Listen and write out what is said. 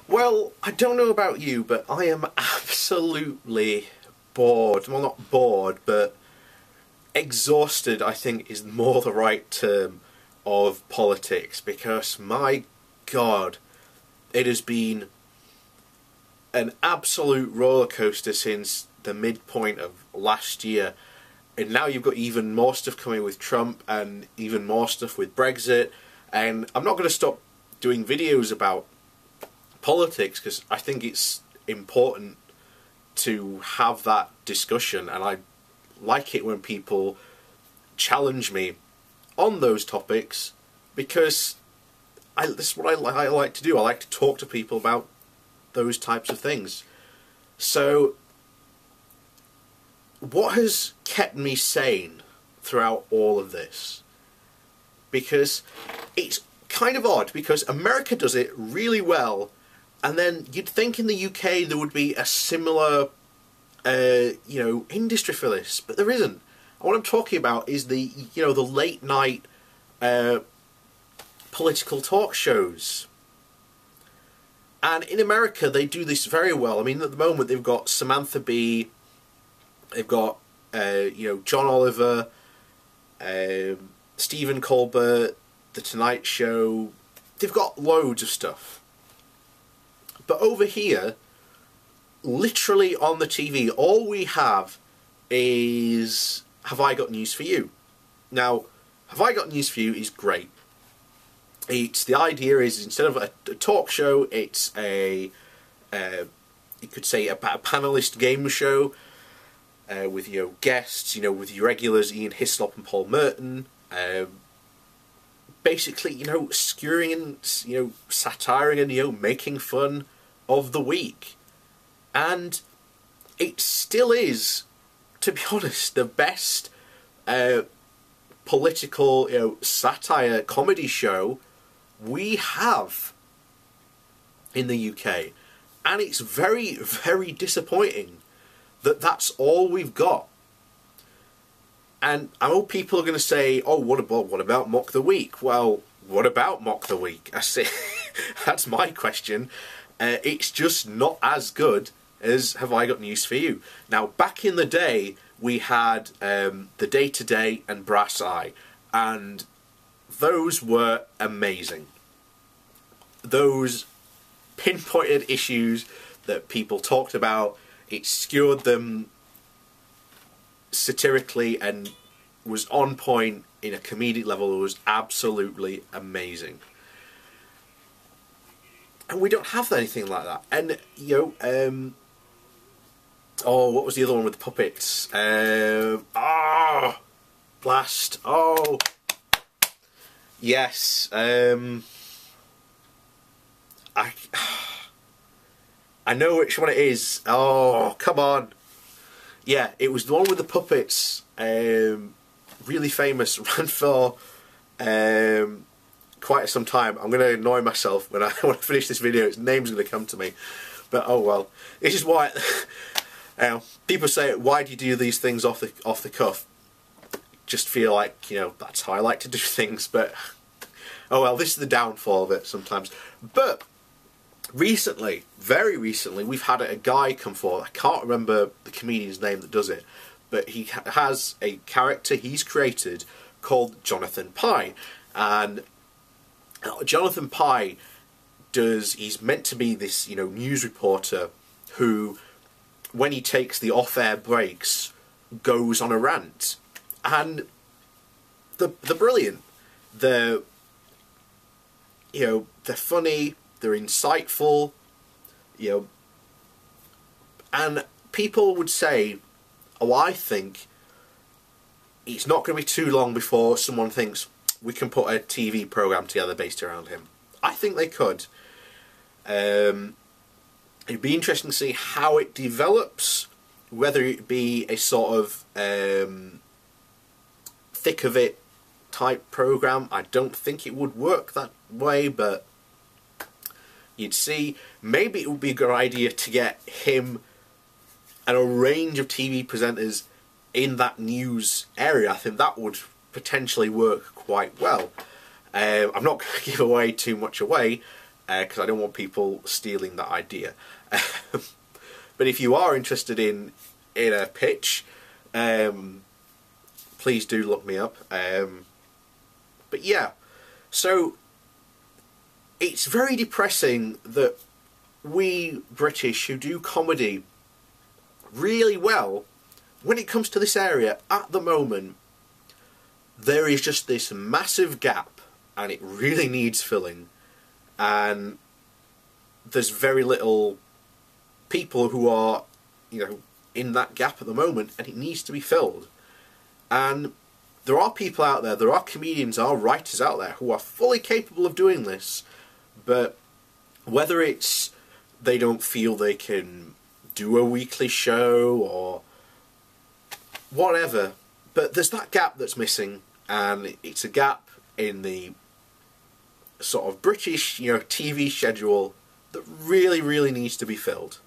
Well, I don't know about you, but I am absolutely bored. Well, not bored, but exhausted, I think, is more the right term of politics, because, my God, it has been an absolute roller coaster since the midpoint of last year. And now you've got even more stuff coming with Trump and even more stuff with Brexit. And I'm not going to stop doing videos about politics because I think it's important to have that discussion, and I like it when people challenge me on those topics, because this is what I like to do. I like to talk to people about those types of things. So what has kept me sane throughout all of this? Because it's kind of odd, because America does it really well, and then you'd think in the UK there would be a similar industry for this, but there isn't. And what I'm talking about is the late night political talk shows. And in America they do this very well. I mean, at the moment they've got Samantha Bee, they've got John Oliver, Stephen Colbert, The Tonight Show. They've got loads of stuff. But over here, literally on the TV, all we have is Have I Got News For You? Now, Have I Got News For You is great. The idea is, instead of a talk show, it's you could say a panelist game show with guests, with your regulars Ian Hislop and Paul Merton, basically skewering and satiring and making fun of the week. And it still is, to be honest, the best political satire comedy show we have in the UK. And it's very, very disappointing that that's all we've got. And I know people are going to say, oh, what about Mock the Week? Well, what about Mock the Week? I say, that's my question. It's just not as good as Have I Got News For You? Now, back in the day, we had The Day to Day and Brass Eye, and those were amazing. Those pinpointed issues that people talked about, it skewered them satirically and was on point in a comedic level. It was absolutely amazing. And we don't have anything like that. And what was the other one with the puppets? Blast. Oh, yes. I know which one it is. Oh, come on. Yeah, it was the one with the puppets. Really famous. Ran for quite some time. I'm going to annoy myself when I finish this video. Its name's going to come to me. But oh well. This is why people say, why do you do these things off the cuff? Just feel like, that's how I like to do things. But oh well, this is the downfall of it sometimes. But recently, very recently, we've had a guy come forward. I can't remember the comedian's name that does it, but he has a character he's created called Jonathan Pie. And Jonathan Pie he's meant to be this, news reporter who, when he takes the off-air breaks, goes on a rant. And they're brilliant. They're funny, they're insightful, and people would say, oh, I think it's not going to be too long before someone thinks we can put a TV programme together based around him. I think they could. It'd be interesting to see how it develops, whether it be a sort of thick of it type programme. I don't think it would work that way, but you'd see. Maybe it would be a good idea to get him and a range of TV presenters in that news area. I think that would potentially work quite well. I'm not going to give away too much away, because I don't want people stealing that idea. But if you are interested in a pitch, please do look me up. But yeah, so it's very depressing that we British who do comedy really well, when it comes to this area at the moment, there is just this massive gap and it really needs filling, and there's very little people who are, you know, in that gap at the moment, and it needs to be filled. And there are people out there, there are comedians, there are writers out there who are fully capable of doing this, but whether it's they don't feel they can do a weekly show or whatever, but there's that gap that's missing, and it's a gap in the sort of British, you know, TV schedule that really, really needs to be filled.